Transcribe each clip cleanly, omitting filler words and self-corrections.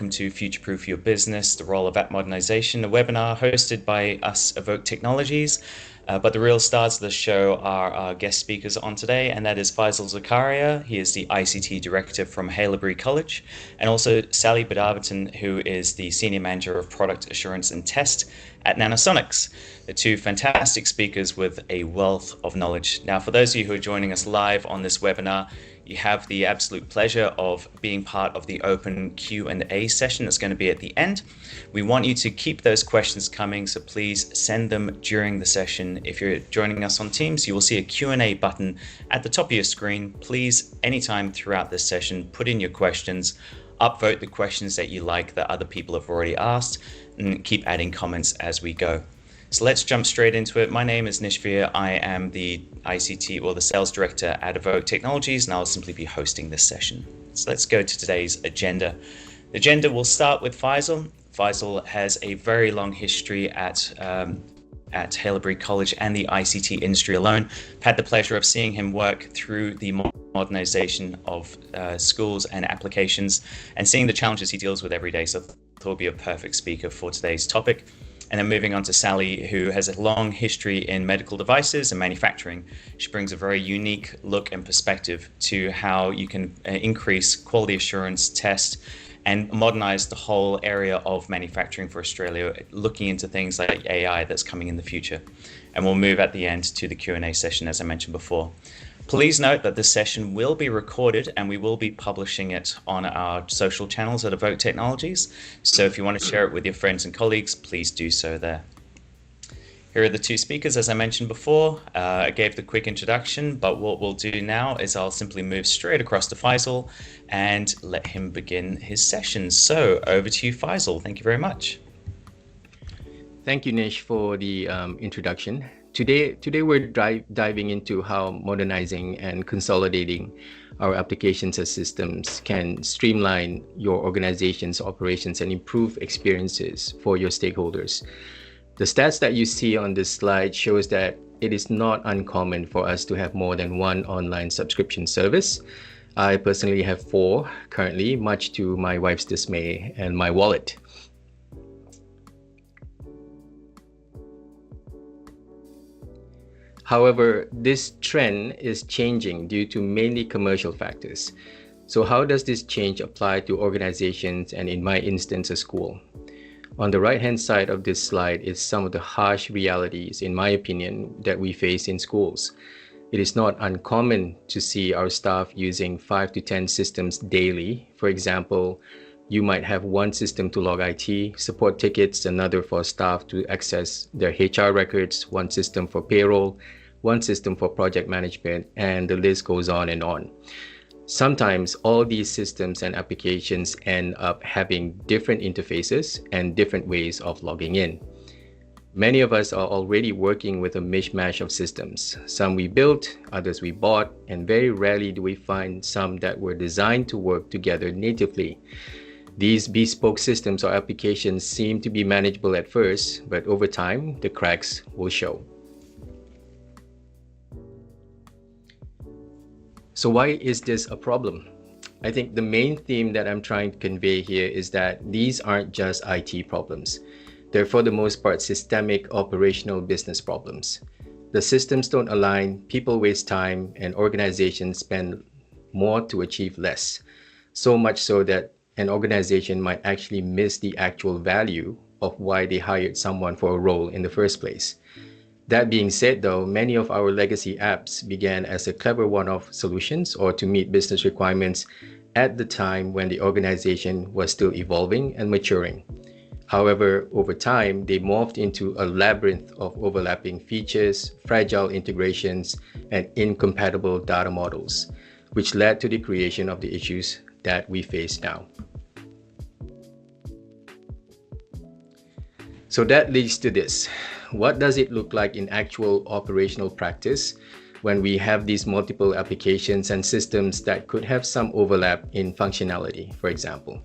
welcome to Future Proof Your Business, the Role of App Modernization, a webinar hosted by us, Evoke Technologies. But the real stars of the show are our guest speakers on today, and that is Faizul Zakaria. He is the ICT Director from Haileybury College, and also Sally Bidarvatan, who is the Senior Manager of Product Assurance and Test at Nanosonics. They're two fantastic speakers with a wealth of knowledge. Now, for those of you who are joining us live on this webinar, you have the absolute pleasure of being part of the open Q&A session that's going to be at the end. We want you to keep those questions coming, so please send them during the session. If you're joining us on Teams, you will see a Q&A button at the top of your screen. Please, anytime throughout this session, put in your questions, upvote the questions that you like that other people have already asked, and keep adding comments as we go. So let's jump straight into it. My name is Nishveer. I am the ICT or the Sales Director at Evoke Technologies, and I'll simply be hosting this session. So let's go to today's agenda. The agenda will start with Faizul. Faizul has a very long history at Haileybury College and the ICT industry alone. I've had the pleasure of seeing him work through the modernization of schools and applications and seeing the challenges he deals with every day. So I thought he'll be a perfect speaker for today's topic. And then moving on to Sally, who has a long history in medical devices and manufacturing. She brings a very unique look and perspective to how you can increase quality assurance, test, and modernize the whole area of manufacturing for Australia, looking into things like AI that's coming in the future. And we'll move at the end to the Q&A session, as I mentioned before. Please note that this session will be recorded and we will be publishing it on our social channels at Evoke Technologies. So if you want to share it with your friends and colleagues, please do so there. Here are the two speakers, as I mentioned before. I gave the quick introduction, but what we'll do now is I'll simply move straight across to Faizul and let him begin his session. So over to you, Faizul. Thank you very much. Thank you, Nish, for the introduction. Today we're diving into how modernizing and consolidating our applications and systems can streamline your organization's operations and improve experiences for your stakeholders. The stats that you see on this slide shows that it is not uncommon for us to have more than one online subscription service. I personally have 4 currently, much to my wife's dismay and my wallet. However, this trend is changing due to mainly commercial factors. So how does this change apply to organizations and, in my instance, a school? On the right-hand side of this slide is some of the harsh realities, in my opinion, that we face in schools. It is not uncommon to see our staff using 5 to 10 systems daily. For example, you might have one system to log IT, support tickets, another for staff to access their HR records, one system for payroll, one system for project management, and the list goes on and on. Sometimes all these systems and applications end up having different interfaces and different ways of logging in. Many of us are already working with a mishmash of systems. Some we built, others we bought, and very rarely do we find some that were designed to work together natively. These bespoke systems or applications seem to be manageable at first, but over time, the cracks will show. So why is this a problem? I think the main theme that I'm trying to convey here is that these aren't just IT problems. They're for the most part systemic operational business problems. The systems don't align, people waste time, and organizations spend more to achieve less. So much so that an organization might actually miss the actual value of why they hired someone for a role in the first place. That being said, though, many of our legacy apps began as a clever one-off solutions or to meet business requirements at the time when the organization was still evolving and maturing. However, over time, they morphed into a labyrinth of overlapping features, fragile integrations, and incompatible data models, which led to the creation of the issues that we face now. So that leads to this. What does it look like in actual operational practice when we have these multiple applications and systems that could have some overlap in functionality, for example?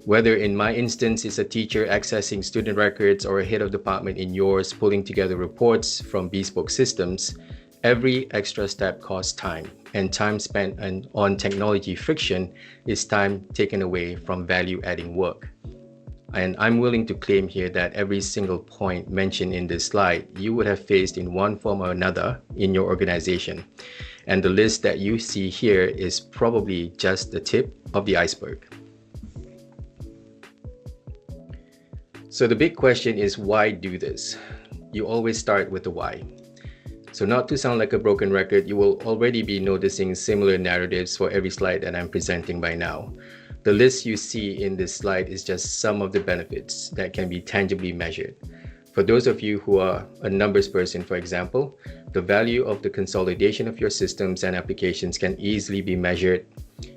Whether in my instance it's a teacher accessing student records or a head of department in yours pulling together reports from bespoke systems, Every extra step costs time, and time spent on technology friction is time taken away from value-adding work. And I'm willing to claim here that every single point mentioned in this slide you would have faced in one form or another in your organization. And the list that you see here is probably just the tip of the iceberg. So the big question is, why do this? You always start with the why. So not to sound like a broken record, you will already be noticing similar narratives for every slide that I'm presenting by now. The list you see in this slide is just some of the benefits that can be tangibly measured. For those of you who are a numbers person, for example, the value of the consolidation of your systems and applications can easily be measured.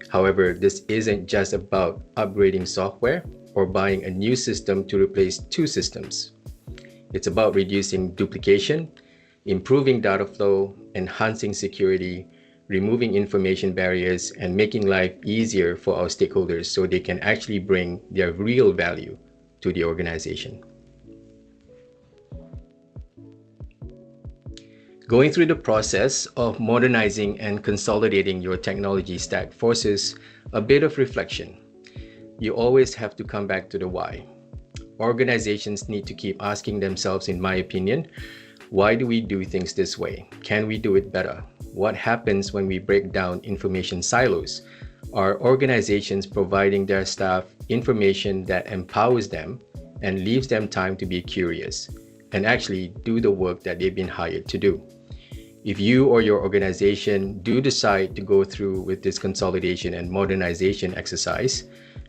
However, this isn't just about upgrading software or buying a new system to replace two systems. It's about reducing duplication, improving data flow, enhancing security, removing information barriers, and making life easier for our stakeholders so they can actually bring their real value to the organization. Going through the process of modernizing and consolidating your technology stack forces a bit of reflection. You always have to come back to the why. Organizations need to keep asking themselves, in my opinion, why do we do things this way? Can we do it better? What happens when we break down information silos? Are organizations providing their staff information that empowers them and leaves them time to be curious and actually do the work that they've been hired to do? If you or your organization do decide to go through with this consolidation and modernization exercise,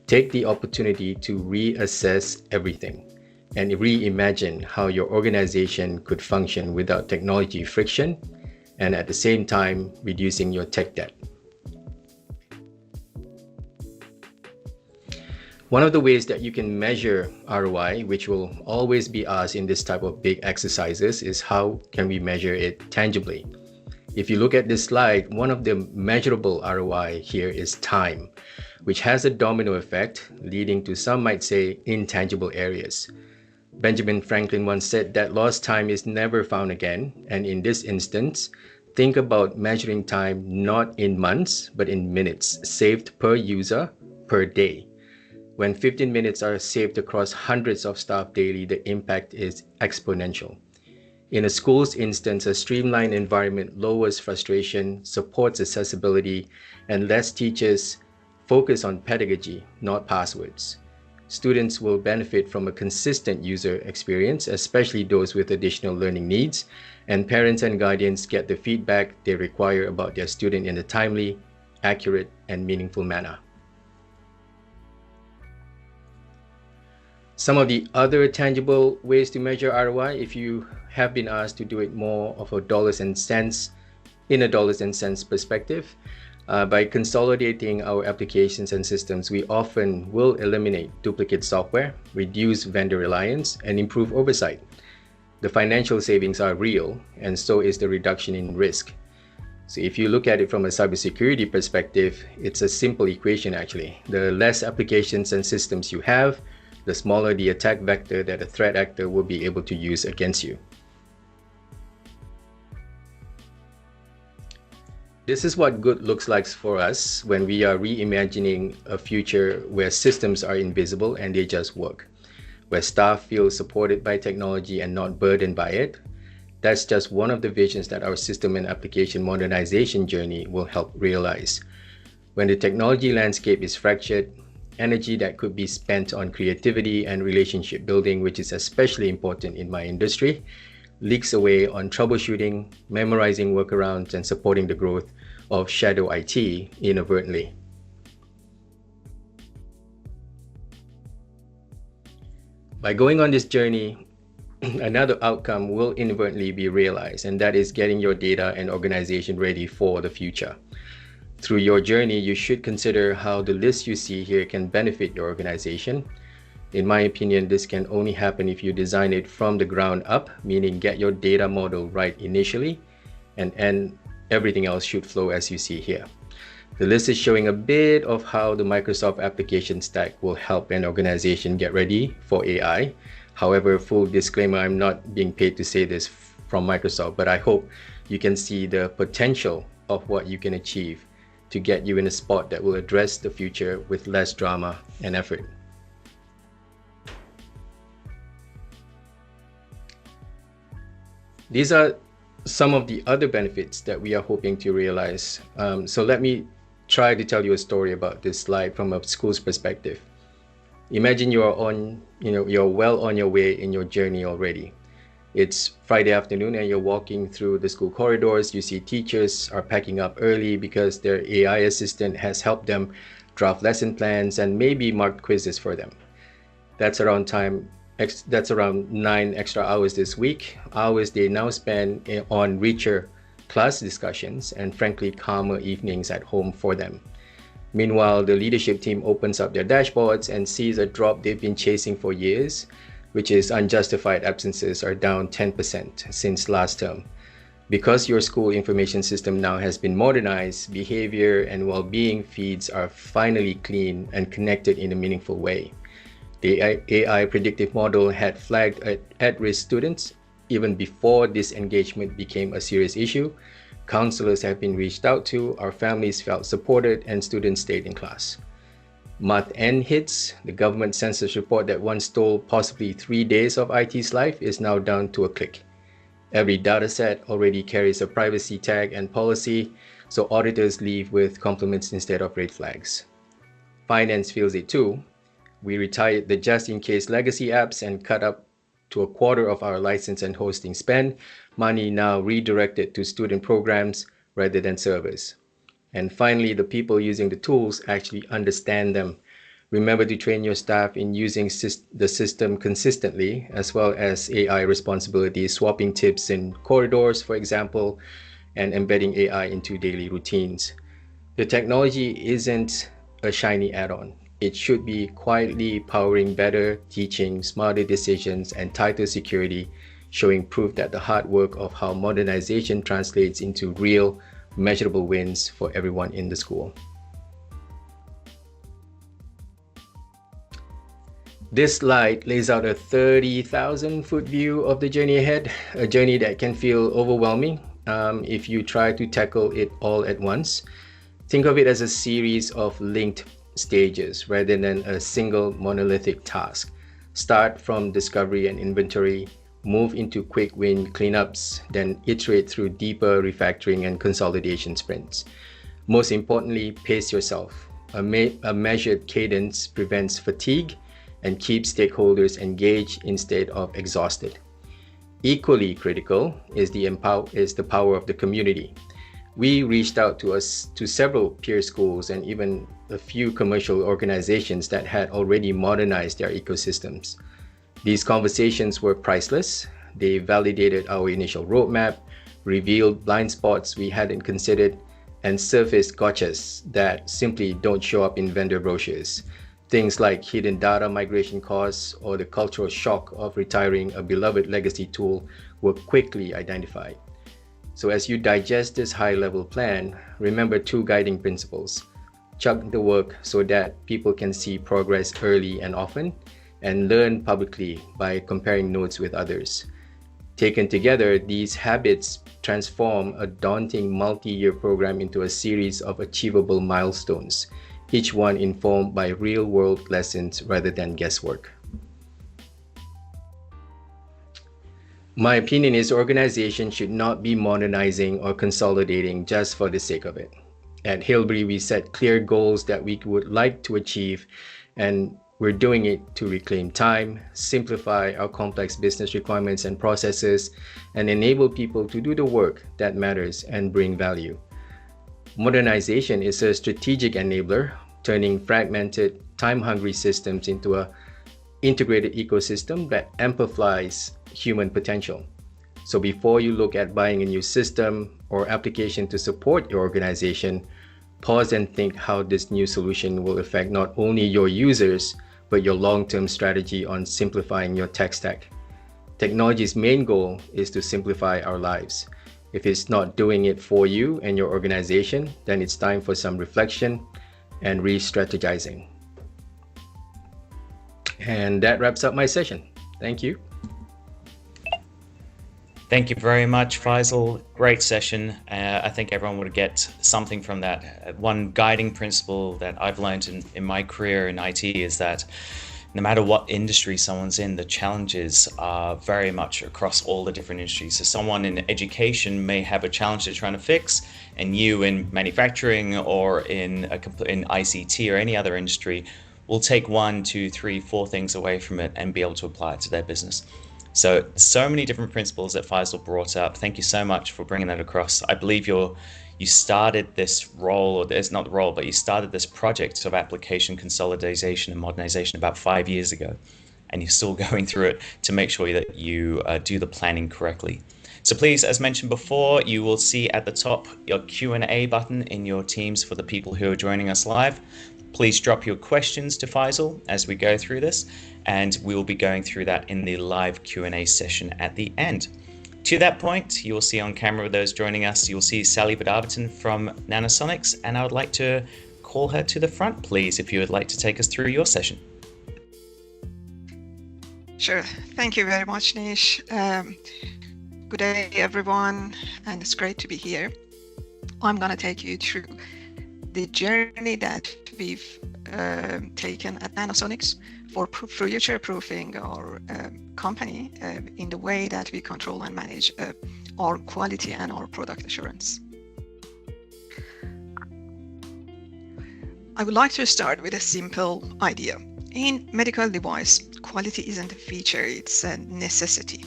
take the opportunity to reassess everything and reimagine how your organization could function without technology friction and at the same time reducing your tech debt. One of the ways that you can measure ROI, which will always be asked in this type of big exercises, is how can we measure it tangibly? If you look at this slide, one of the measurable ROI here is time, which has a domino effect, leading to, some might say, intangible areas. Benjamin Franklin once said that lost time is never found again, and in this instance, think about measuring time not in months, but in minutes, saved per user per day. When 15 minutes are saved across hundreds of staff daily, the impact is exponential. In a school's instance, a streamlined environment lowers frustration, supports accessibility, and lets teachers focus on pedagogy, not passwords. Students will benefit from a consistent user experience, especially those with additional learning needs, and parents and guardians get the feedback they require about their student in a timely, accurate, and meaningful manner. Some of the other tangible ways to measure ROI, if you have been asked to do it more of a dollars and cents perspective, by consolidating our applications and systems, we often will eliminate duplicate software, reduce vendor reliance, and improve oversight. The financial savings are real, and so is the reduction in risk. So if you look at it from a cybersecurity perspective, it's a simple equation actually. The less applications and systems you have, the smaller the attack vector that a threat actor will be able to use against you. This is what good looks like for us when we are reimagining a future where systems are invisible and they just work, where staff feel supported by technology and not burdened by it. That's just one of the visions that our system and application modernization journey will help realize. When the technology landscape is fractured, energy that could be spent on creativity and relationship building, which is especially important in my industry, leaks away on troubleshooting, memorizing workarounds, and supporting the growth of shadow IT inadvertently. By going on this journey, another outcome will inadvertently be realized, and that is getting your data and organization ready for the future. Through your journey, you should consider how the list you see here can benefit your organization. In my opinion, this can only happen if you design it from the ground up, meaning get your data model right initially, and everything else should flow as you see here. The list is showing a bit of how the Microsoft application stack will help an organization get ready for AI. However, full disclaimer, I'm not being paid to say this from Microsoft, but I hope you can see the potential of what you can achieve to get you in a spot that will address the future with less drama and effort. These are some of the other benefits that we are hoping to realize. So let me try to tell you a story about this slide from a school's perspective. Imagine you're well on your way in your journey already. It's Friday afternoon and you're walking through the school corridors. You see teachers are packing up early because their AI assistant has helped them draft lesson plans and maybe mark quizzes for them. That's around 9 extra hours this week, hours they now spend on richer class discussions and frankly calmer evenings at home for them. Meanwhile, the leadership team opens up their dashboards and sees a drop they've been chasing for years, which is unjustified absences are down 10% since last term. Because your school information system now has been modernized, behavior and well-being feeds are finally clean and connected in a meaningful way. The AI predictive model had flagged at-risk students even before this engagement became a serious issue. Counselors have been reached out to, our families felt supported, and students stayed in class. Month end hits, the government census report that once stole possibly 3 days of IT's life is now down to a click. Every dataset already carries a privacy tag and policy, so auditors leave with compliments instead of red flags. Finance feels it too. We retired the just-in-case legacy apps and cut up to a quarter of our license and hosting spend, money now redirected to student programs rather than servers. And finally, the people using the tools actually understand them. Remember to train your staff in using the system consistently, as well as AI responsibilities, swapping tips in corridors, for example, and embedding AI into daily routines. The technology isn't a shiny add-on. It should be quietly powering better teaching, smarter decisions, and tighter security, showing proof that the hard work of how modernization translates into real, measurable wins for everyone in the school. This slide lays out a 30,000-foot view of the journey ahead, a journey that can feel overwhelming if you try to tackle it all at once. Think of it as a series of linked stages rather than a single monolithic task. Start from discovery and inventory, move into quick win cleanups, then iterate through deeper refactoring and consolidation sprints. Most importantly, pace yourself. A measured cadence prevents fatigue and keeps stakeholders engaged instead of exhausted. Equally critical is the power of the community. We reached out to several peer schools and even a few commercial organizations that had already modernized their ecosystems. These conversations were priceless. They validated our initial roadmap, revealed blind spots we hadn't considered, and surfaced gotchas that simply don't show up in vendor brochures. Things like hidden data migration costs or the cultural shock of retiring a beloved legacy tool were quickly identified. So as you digest this high-level plan, remember 2 guiding principles. Chuck the work so that people can see progress early and often, and learn publicly by comparing notes with others. Taken together, these habits transform a daunting multi-year program into a series of achievable milestones, each one informed by real-world lessons rather than guesswork. My opinion is organizations should not be modernizing or consolidating just for the sake of it. At Hilbury, we set clear goals that we would like to achieve, and we're doing it to reclaim time, simplify our complex business requirements and processes, and enable people to do the work that matters and bring value. Modernization is a strategic enabler, turning fragmented, time-hungry systems into an integrated ecosystem that amplifies human potential. So before you look at buying a new system or application to support your organization, pause and think how this new solution will affect not only your users, but your long-term strategy on simplifying your tech stack. Technology's main goal is to simplify our lives. If it's not doing it for you and your organization, then it's time for some reflection and re-strategizing. And that wraps up my session. Thank you. Thank you very much, Faisal. Great session. I think everyone would get something from that. One guiding principle that I've learned in my career in IT is that no matter what industry someone's in, the challenges are very much across all the different industries. So someone in education may have a challenge they're trying to fix, and you in manufacturing or in ICT or any other industry will take one, two, three, four things away from it and be able to apply it to their business. So many different principles that Faisal brought up. Thank you so much for bringing that across. I believe you started this role, or it's not the role, but you started this project of application consolidation and modernization about 5 years ago, and you're still going through it to make sure that you do the planning correctly. So please, as mentioned before, you will see at the top your Q&A button in your Teams for the people who are joining us live. Please drop your questions to Faisal as we go through this, and we will be going through that in the live Q&A session at the end. To that point, you will see on camera those joining us, you'll see Sally Bidarvatan from Nanosonics, and I would like to call her to the front, please, if you would like to take us through your session. Sure. Thank you very much, Nish. Good day, everyone, and it's great to be here. I'm going to take you through the journey that we've taken at Nanosonics for future-proofing our company in the way that we control and manage our quality and our product assurance. I would like to start with a simple idea. In medical device, quality isn't a feature, it's a necessity.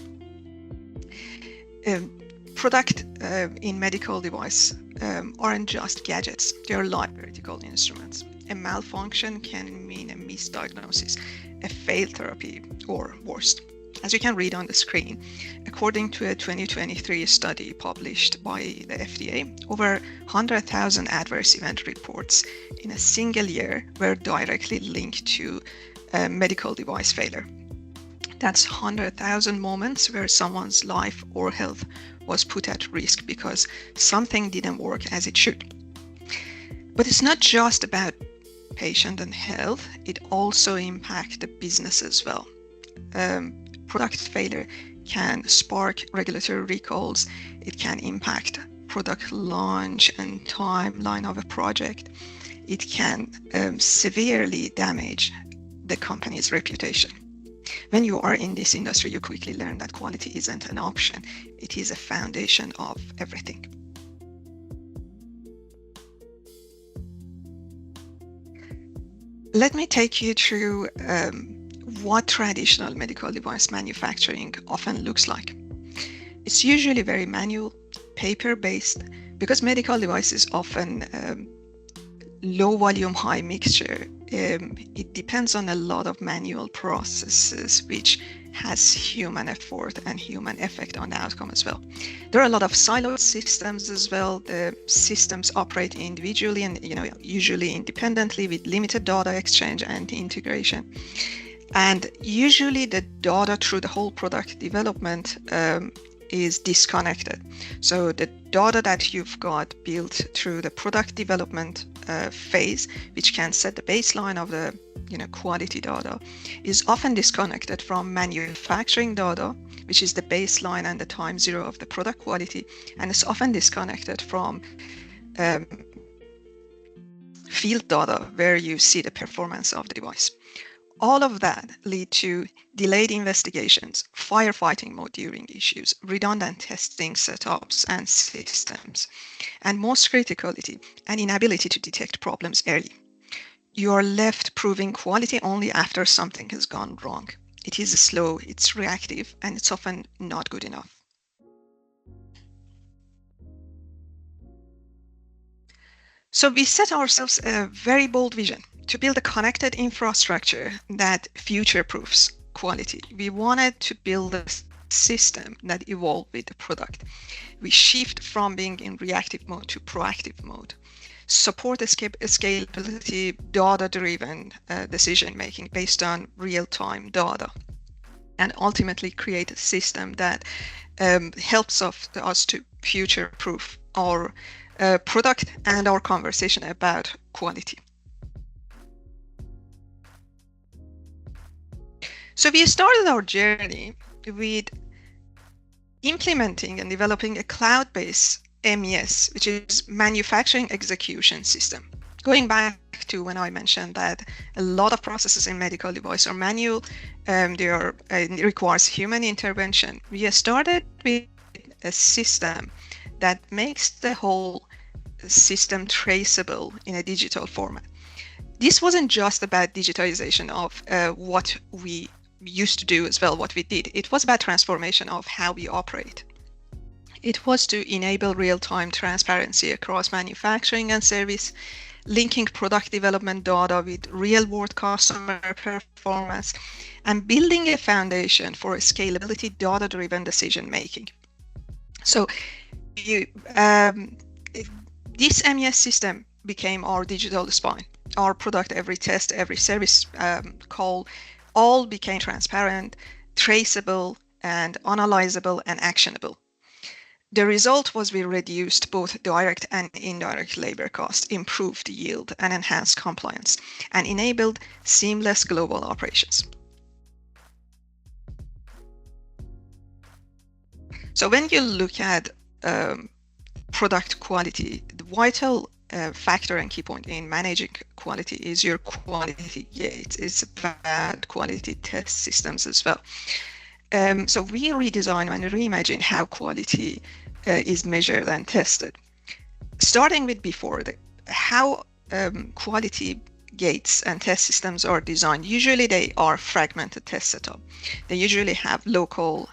Product in medical device aren't just gadgets, they are live vertical instruments. A malfunction can mean a misdiagnosis, a failed therapy, or worse. As you can read on the screen, according to a 2023 study published by the FDA, over 100,000 adverse event reports in a single year were directly linked to medical device failure. That's 100,000 moments where someone's life or health was put at risk because something didn't work as it should. But it's not just about patient and health, it also impacts the business as well. Product failure can spark regulatory recalls, it can impact product launch and timeline of a project, it can severely damage the company's reputation. When you are in this industry, you quickly learn that quality isn't an option, it is a foundation of everything. Let me take you through what traditional medical device manufacturing often looks like. It's usually very manual, paper-based, because medical devices often low volume, high mixture. It depends on a lot of manual processes, which has human effort and human effect on the outcome as well. There are a lot of siloed systems as well. The systems operate individually and usually independently with limited data exchange and integration. And usually the data through the whole product development is disconnected. So the data that you've got built through the product development phase, which can set the baseline of the quality data, is often disconnected from manufacturing data, which is the baseline and the time zero of the product quality, and it's often disconnected from field data where you see the performance of the device. All of that lead to delayed investigations, firefighting mode during issues, redundant testing setups and systems, and most critically, an inability to detect problems early. You are left proving quality only after something has gone wrong. It is slow, it's reactive, and it's often not good enough. So we set ourselves a very bold vision to build a connected infrastructure that future-proofs quality. We wanted to build a system that evolved with the product. We shift from being in reactive mode to proactive mode. Support scalability, data-driven decision-making based on real-time data. And ultimately create a system that helps us to future-proof our product and our conversation about quality. So we started our journey with implementing and developing a cloud-based MES, which is Manufacturing Execution System. Going back to when I mentioned that a lot of processes in medical device are manual, it requires human intervention. We started with a system that makes the whole system traceable in a digital format. This wasn't just about digitization of what we used to do as well, what we did. It was about transformation of how we operate. It was to enable real-time transparency across manufacturing and service, linking product development data with real-world customer performance, and building a foundation for a scalability data-driven decision-making. So this MES system became our digital spine. Our product, every test, every service call, all became transparent, traceable, and analyzable and actionable. The result was we reduced both direct and indirect labor costs, improved yield, and enhanced compliance, and enabled seamless global operations. So when you look at product quality, the vital factor and key point in managing quality is your quality gates. It's about quality test systems as well. So we redesign and reimagine how quality is measured and tested. Starting with before, how quality gates and test systems are designed. Usually they are fragmented test setup. They usually have local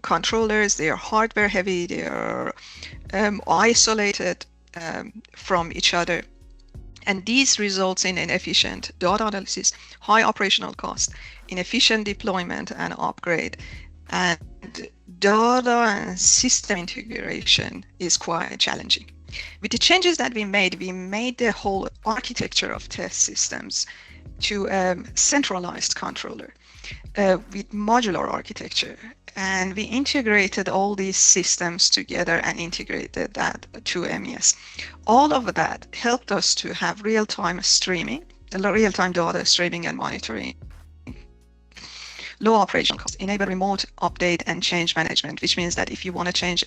controllers. They are hardware heavy. They are isolated from each other. And these results in inefficient data analysis, high operational cost, inefficient deployment and upgrade, and data and system integration is quite challenging. With the changes that we made the whole architecture of test systems to a centralized controller with modular architecture. And we integrated all these systems together and integrated that to MES. All of that helped us to have real-time streaming, real-time data streaming and monitoring, low operational costs, enable remote update and change management, which means that if you want to change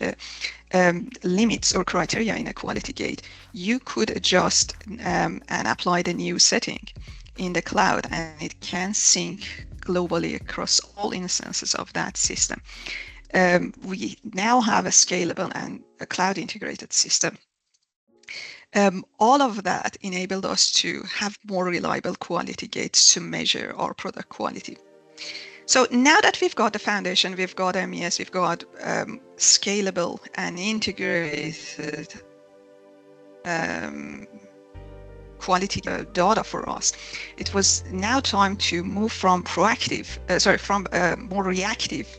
limits or criteria in a quality gate, you could adjust and apply the new setting in the cloud, and it can sync globally across all instances of that system. We now have a scalable and a cloud integrated system. All of that enabled us to have more reliable quality gates to measure our product quality. So now that we've got the foundation, we've got MES, we've got scalable and integrated quality data for us, it was now time to move from more reactive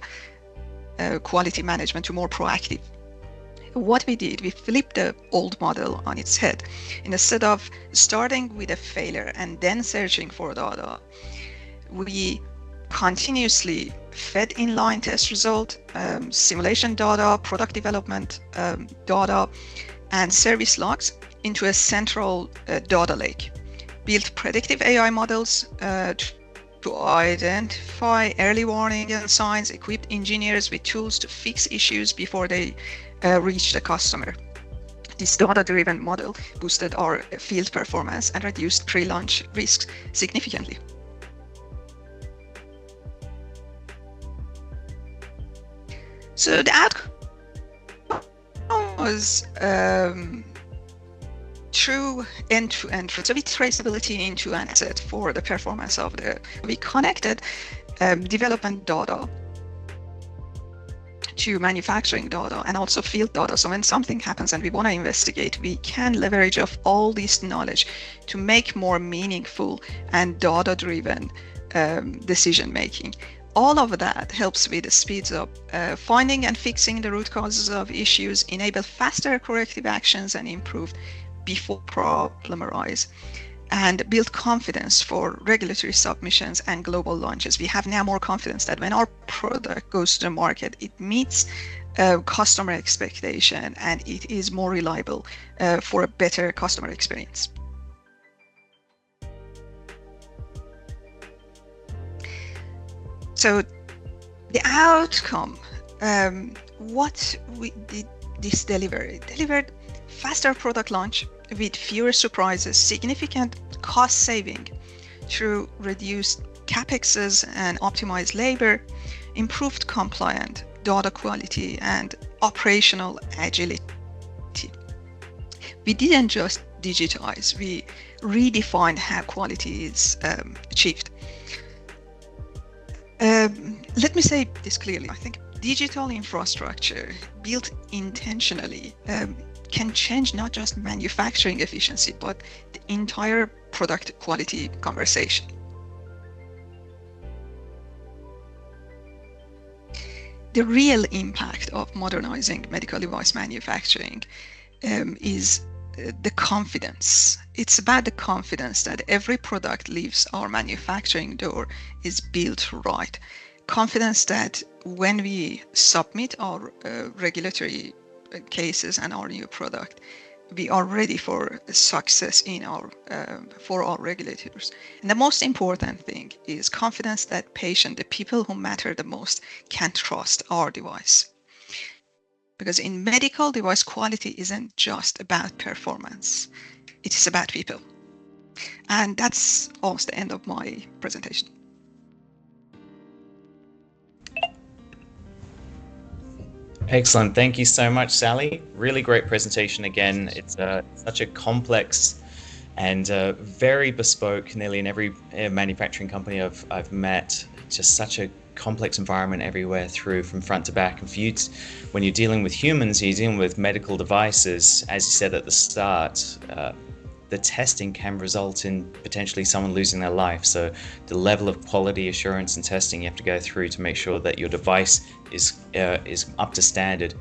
quality management to more proactive. What we did, we flipped the old model on its head. Instead of starting with a failure and then searching for data, we continuously fed inline test result, simulation data, product development data, and service logs into a central data lake. Built predictive AI models to identify early warning and signs, equipped engineers with tools to fix issues before they reach the customer. This data-driven model boosted our field performance and reduced pre-launch risks significantly. So the outcome was true end-to-end. So with traceability into an asset for the performance of we connected development data to manufacturing data and also field data. So when something happens and we want to investigate, we can leverage of all this knowledge to make more meaningful and data-driven decision-making. All of that helps with the speeds up finding and fixing the root causes of issues, enable faster corrective actions, and improve before problem arise, and build confidence for regulatory submissions and global launches. We have now more confidence that when our product goes to the market, it meets customer expectation and it is more reliable for a better customer experience. So the outcome what did this deliver? It delivered faster product launch with fewer surprises, significant cost saving through reduced capexes and optimized labor, improved compliant data quality, and operational agility. We didn't just digitize, we redefined how quality is achieved. Let me say this clearly. I think digital infrastructure built intentionally can change not just manufacturing efficiency, but the entire product quality conversation. The real impact of modernizing medical device manufacturing is the confidence. It's about the confidence that every product leaves our manufacturing door is built right. Confidence that when we submit our regulatory cases and our new product, we are ready for success in for our regulators. And the most important thing is confidence that the people who matter the most, can trust our device. Because in medical device, quality isn't just about performance, it is about people. And that's almost the end of my presentation. Excellent. Thank you so much, Sally. Really great presentation again. It's such a complex and very bespoke, nearly in every manufacturing company I've met. Just such a complex environment everywhere through, from front to back. And for you, when you're dealing with humans, you're dealing with medical devices, as you said at the start, the testing can result in potentially someone losing their life. So the level of quality assurance and testing you have to go through to make sure that your device is up to standard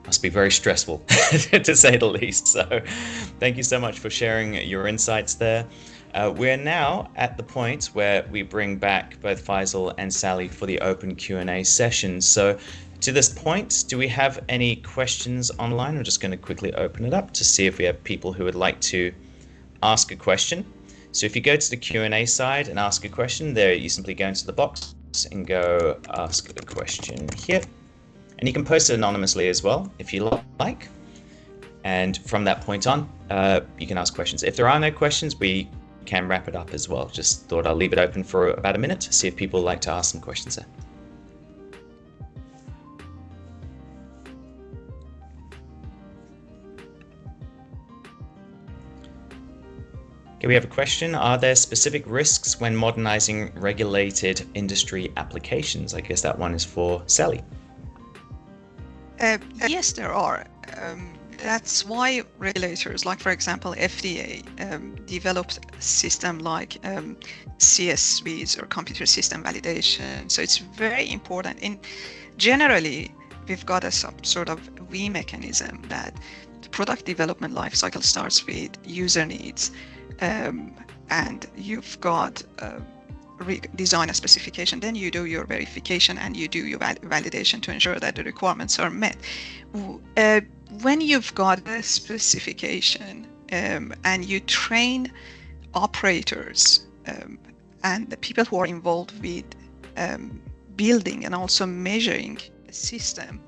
must be very stressful, to say the least. So thank you so much for sharing your insights there. We're now at the point where we bring back both Faizul and Sally for the open Q&A session. So to this point, do we have any questions online? I'm just going to quickly open it up to see if we have people who would like to ask a question. So if you go to the Q&A side and ask a question, there you simply go into the box and go ask a question here. And you can post it anonymously as well if you like. And from that point on, you can ask questions. If there are no questions, we can wrap it up as well. Just thought I'll leave it open for about a minute to see if people would like to ask some questions there. Okay, we have a question. Are there specific risks when modernizing regulated industry applications? I guess that one is for Sally. Yes, there are. That's why regulators, like for example FDA, developed a system like CSVs, or computer system validation. So it's very important. Generally, we've got a sort of V mechanism that the product development lifecycle starts with user needs, and you've got design a specification, then you do your verification and you do your validation to ensure that the requirements are met. When you've got a specification and you train operators and the people who are involved with building and also measuring a system,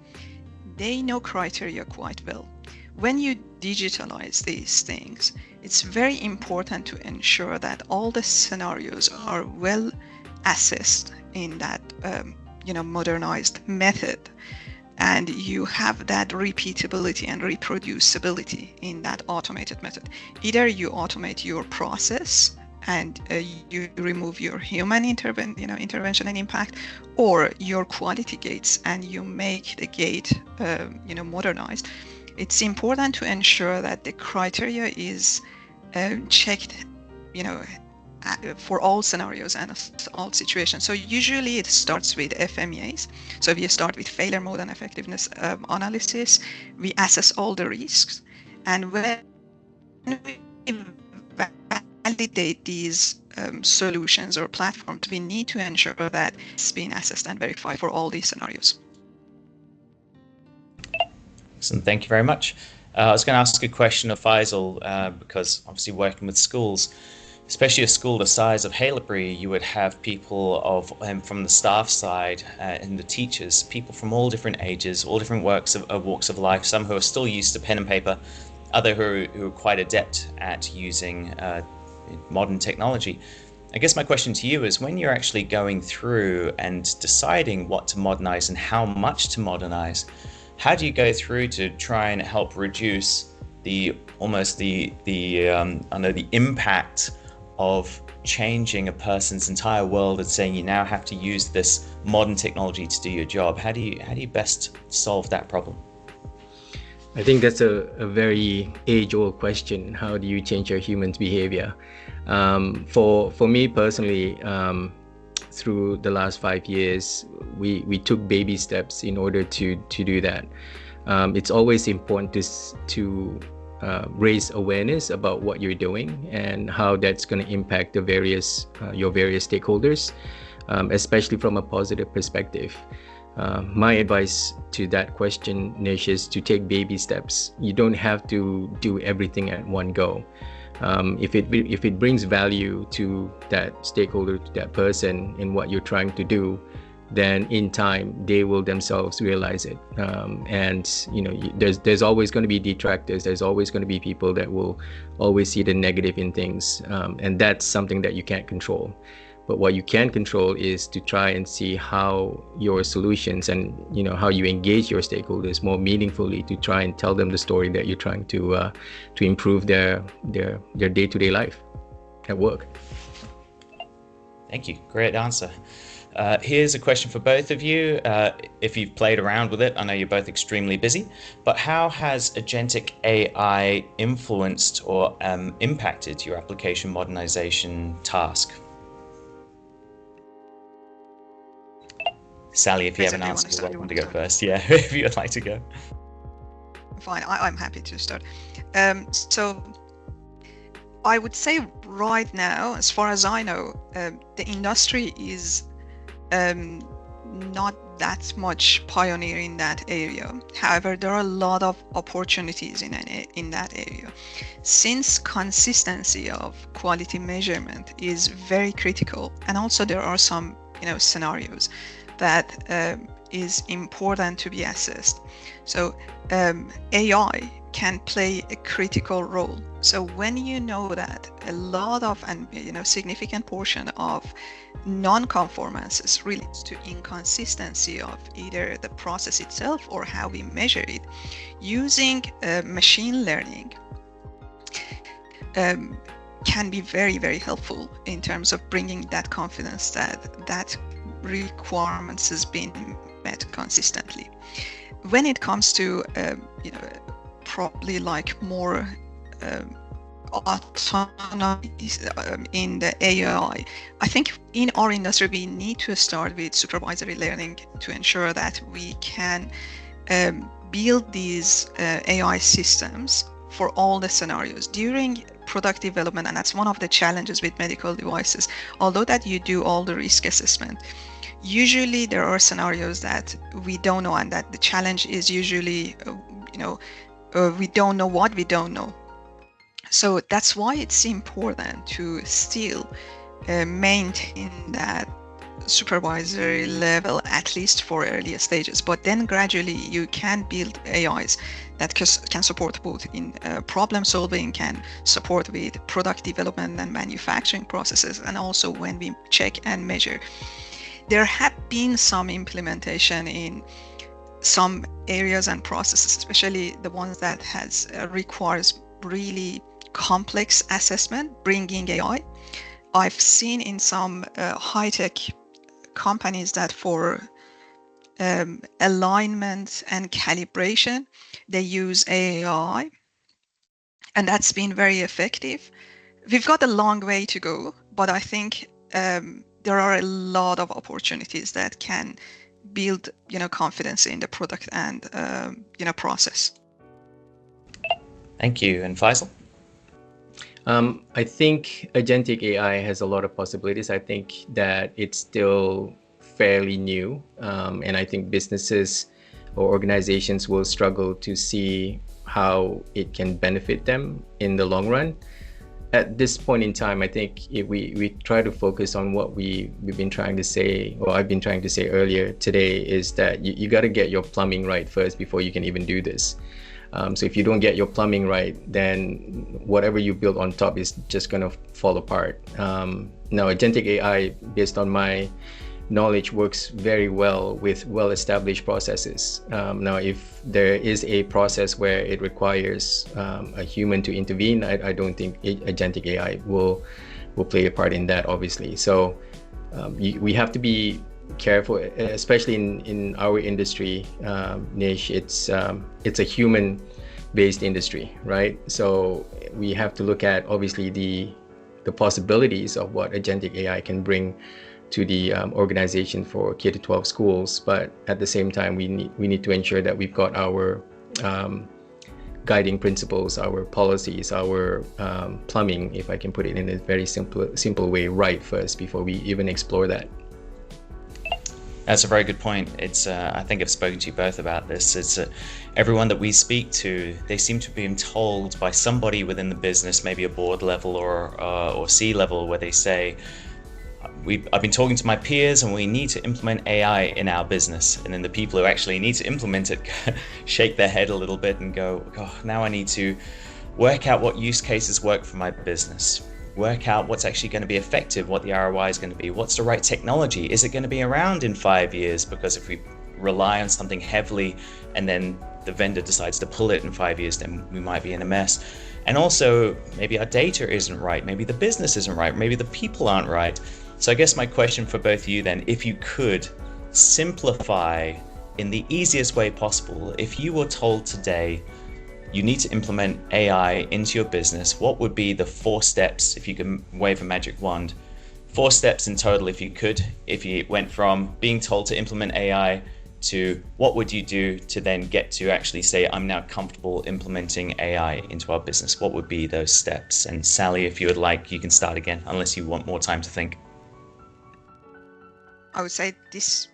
they know criteria quite well. When you digitalize these things, it's very important to ensure that all the scenarios are well assessed in that modernized method, and you have that repeatability and reproducibility in that automated method. Either you automate your process and you remove your human intervention and impact, or your quality gates and you make the gate modernized. It's important to ensure that the criteria is checked, for all scenarios and all situations. So usually it starts with FMEAs. So we start with failure mode and effectiveness analysis. We assess all the risks, and when we validate these solutions or platforms, we need to ensure that it's been assessed and verified for all these scenarios. Excellent. Thank you very much. I was going to ask a question of Faizul, because obviously working with schools, especially a school the size of Haileybury, you would have people of from the staff side and the teachers, people from all different ages, all different walks of life. Some who are still used to pen and paper, other who are quite adept at using modern technology. I guess my question to you is, when you're actually going through and deciding what to modernize and how much to modernize, how do you go through to try and help reduce the impact of changing a person's entire world and saying you now have to use this modern technology to do your job? How do you best solve that problem? I think that's a very age-old question. How do you change your human's behavior? For me personally, through the last 5 years, we took baby steps in order to do that. It's always important to raise awareness about what you're doing and how that's going to impact the your various stakeholders, especially from a positive perspective. My advice to that question, Nish, is to take baby steps. You don't have to do everything at one go. If it brings value to that stakeholder, to that person in what you're trying to do, then in time they will themselves realize it. And there's always going to be detractors. There's always going to be people that will always see the negative in things, and that's something that you can't control. But what you can control is to try and see how your solutions and how you engage your stakeholders more meaningfully, to try and tell them the story that you're trying to improve their day-to-day life at work. Thank you. Great answer. Here's a question for both of you. If you've played around with it, I know you're both extremely busy, but how has agentic AI influenced or impacted your application modernization task? Sally, if you have an answer, you're welcome to go first. Yeah, if you'd like to go. Fine, I'm happy to start. So I would say right now, as far as I know, the industry is not that much pioneer in that area. However, there are a lot of opportunities in that area. Since consistency of quality measurement is very critical, and also there are some scenarios that is important to be assessed. So AI can play a critical role. So when you know that a lot of significant portion of non-conformances relates to inconsistency of either the process itself or how we measure it, using machine learning can be very, very helpful in terms of bringing that confidence that requirements has been met consistently. When it comes to probably like more autonomy in the AI, I think in our industry we need to start with supervisory learning to ensure that we can build these AI systems for all the scenarios during product development. And that's one of the challenges with medical devices. Although that you do all the risk assessment, usually there are scenarios that we don't know, and that the challenge is usually we don't know what we don't know. So that's why it's important to still maintain that supervisory level, at least for earlier stages. But then gradually you can build AIs that can support both in problem solving, can support with product development and manufacturing processes, and also when we check and measure. There have been some implementation in some areas and processes, especially the ones that requires really complex assessment, bringing AI. I've seen in some high-tech companies that for alignment and calibration, they use AI, and that's been very effective. We've got a long way to go, but I think there are a lot of opportunities that can build confidence in the product and process. Thank you. And Faisal? I think agentic AI has a lot of possibilities. I think that it's still fairly new, and I think businesses or organizations will struggle to see how it can benefit them in the long run. at this point in time, I think we try to focus on what we've been trying to say, or I've been trying to say earlier today, is that you got to get your plumbing right first before you can even do this. So if you don't get your plumbing right, then whatever you build on top is just going to fall apart. Now, agentic AI, based on my knowledge, works very well with well-established processes. Now, if there is a process where it requires a human to intervene, I don't think agentic AI will play a part in that, obviously. So we have to be careful, especially in our industry niche. It's a human-based industry, right? So we have to look at, obviously, the possibilities of what agentic AI can bring to the organization for K-12 schools, but at the same time, we need to ensure that we've got our guiding principles, our policies, our plumbing, if I can put it in a very simple way, right first before we even explore that. That's a very good point. It's I think I've spoken to you both about this. It's everyone that we speak to, they seem to be told by somebody within the business, maybe a board level or C level, where they say, I've been talking to my peers and we need to implement AI in our business. And then the people who actually need to implement it shake their head a little bit and go, oh, now I need to work out what use cases work for my business, work out what's actually going to be effective, what the ROI is going to be, what's the right technology, is it going to be around in 5 years? Because if we rely on something heavily and then the vendor decides to pull it in 5 years, then we might be in a mess. And also, maybe our data isn't right, maybe the business isn't right, maybe the people aren't right. So I guess my question for both of you then, if you could simplify in the easiest way possible, if you were told today you need to implement AI into your business, what would be the 4 steps, if you can wave a magic wand, 4 steps in total if you could, if you went from being told to implement AI to what would you do to then get to actually say, I'm now comfortable implementing AI into our business? What would be those steps? And Sally, if you would like, you can start again, unless you want more time to think. I would say this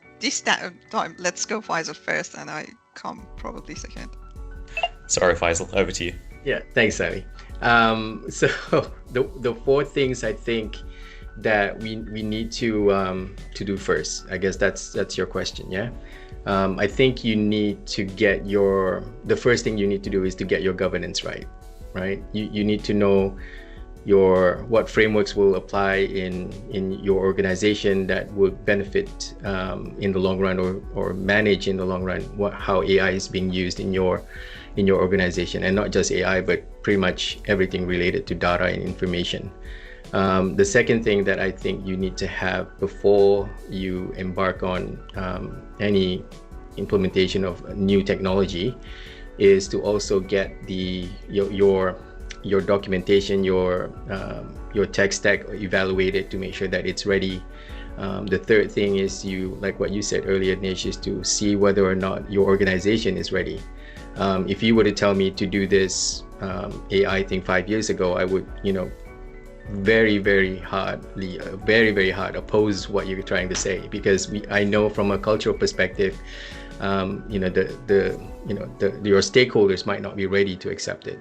time, let's go Faizul first, and I come probably second. Sorry, Faizul, over to you. Yeah, thanks, Sally. So the 4 things I think that we need to do first, I guess that's your question, yeah. I think you need to get the first thing you need to do is to get your governance right? You need to know what frameworks will apply in your organization that would benefit in the long run, or manage in the long run how AI is being used in your organization, and not just AI, but pretty much everything related to data and information. The second thing that I think you need to have before you embark on any implementation of new technology is to also get your documentation, your tech stack evaluated to make sure that it's ready. The third thing is, like what you said earlier, Nish, is to see whether or not your organization is ready. If you were to tell me to do this AI thing 5 years ago, I would, very hard oppose what you're trying to say, because I know from a cultural perspective, your stakeholders might not be ready to accept it.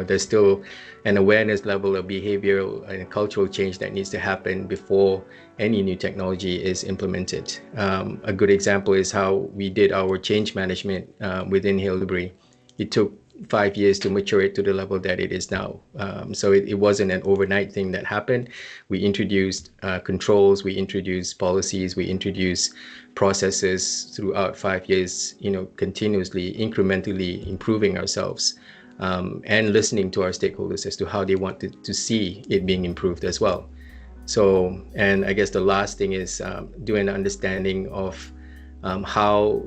There's still an awareness level of behavioral and cultural change that needs to happen before any new technology is implemented. A good example is how we did our change management within Hildebrand. It took 5 years to mature it to the level that it is now. So it wasn't an overnight thing that happened. We introduced controls, we introduced policies, we introduced processes throughout 5 years, continuously, incrementally improving ourselves, and listening to our stakeholders as to how they want to see it being improved as well. So, and I guess the last thing is doing an understanding of how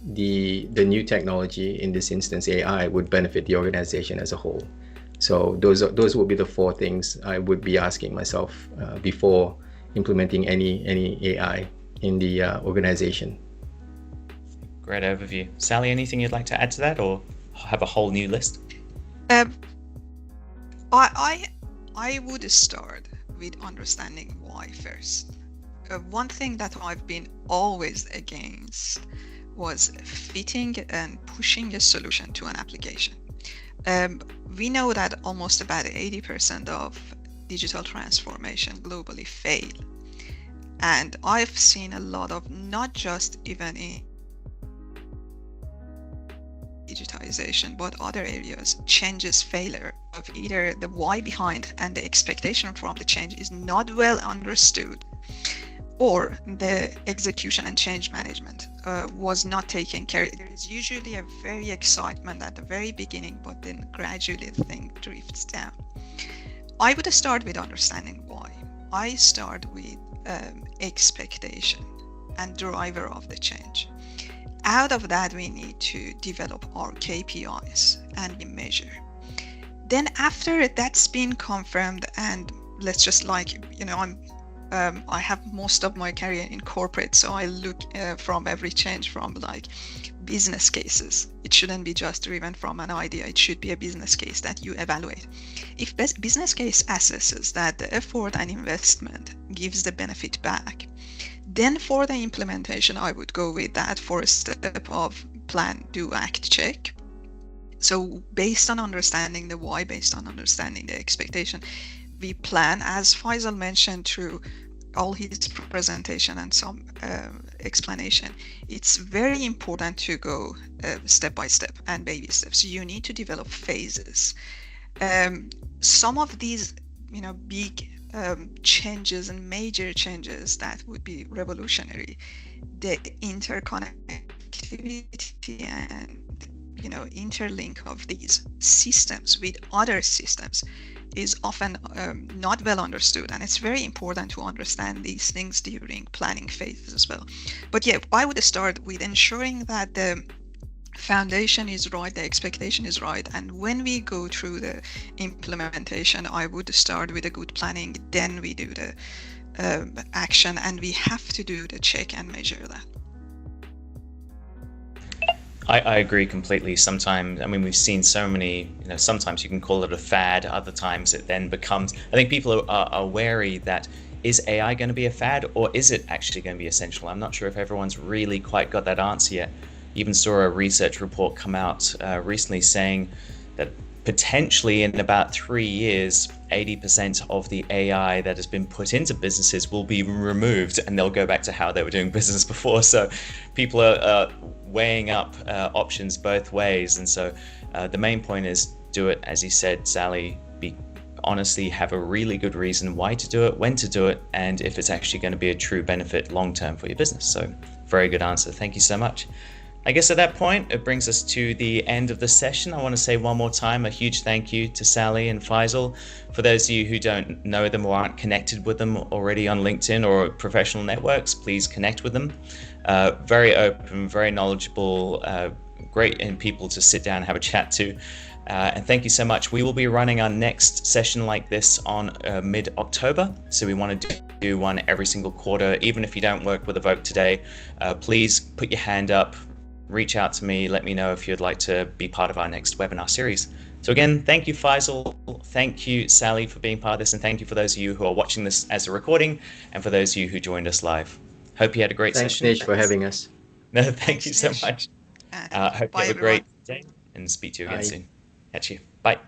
the new technology, in this instance AI, would benefit the organization as a whole. So those would be the 4 things I would be asking myself before implementing any AI in the organization. Great overview. Sally, anything you'd like to add to that, or have a whole new list? I would start with understanding why first. One thing that I've been always against was fitting and pushing a solution to an application. Um, we know that almost about 80% of digital transformation globally fail. And I've seen a lot of, not just even in digitization, but other areas, changes failure of either the why behind and the expectation from the change is not well understood, or the execution and change management was not taken care. There is usually a very excitement at the very beginning, but then gradually the thing drifts down. I would start with understanding why. I start with expectation and driver of the change. Out of that, we need to develop our KPIs and we measure. Then after that's been confirmed, and let's just I have most of my career in corporate, so I look from every change from like business cases. It shouldn't be just driven from an idea. It should be a business case that you evaluate. If business case assesses that the effort and investment gives the benefit back, then for the implementation, I would go with that first step of plan, do, act, check. So based on understanding the why, based on understanding the expectation, we plan, as Faizal mentioned through all his presentation and some explanation. It's very important to go step by step and baby steps. You need to develop phases. Some of these, big changes and major changes that would be revolutionary, the interconnectivity and interlink of these systems with other systems is often not well understood, and it's very important to understand these things during planning phases as well. But yeah, I would start with ensuring that the foundation is right, the expectation is right, and when we go through the implementation, I would start with a good planning, then we do the action, and we have to do the check and measure that. I agree completely. Sometimes, I mean, we've seen so many, sometimes you can call it a fad, other times it then becomes, I think people are wary that, is AI going to be a fad or is it actually going to be essential? I'm not sure if everyone's really quite got that answer yet. Even saw a research report come out recently saying that potentially in about 3 years, 80% of the AI that has been put into businesses will be removed and they'll go back to how they were doing business before. So people are weighing up options both ways. And so the main point is do it, as you said, Sally, honestly have a really good reason why to do it, when to do it, and if it's actually going to be a true benefit long term for your business. So very good answer. Thank you so much. I guess at that point, it brings us to the end of the session. I want to say one more time a huge thank you to Sally and Faizul. For those of you who don't know them or aren't connected with them already on LinkedIn or professional networks, please connect with them. Very open, very knowledgeable, great people to sit down and have a chat to. And thank you so much. We will be running our next session like this on mid-October. So we want to do one every single quarter. Even if you don't work with Evoke today, please put your hand up, reach out to me, let me know if you'd like to be part of our next webinar series. So again, thank you, Faizul. Thank you, Sally, for being part of this. And thank you for those of you who are watching this as a recording and for those of you who joined us live. Hope you had a great session. Thanks, Nish, for having us. No, thank you so much. Hope you have a great day and speak to you again soon. Catch you. Bye.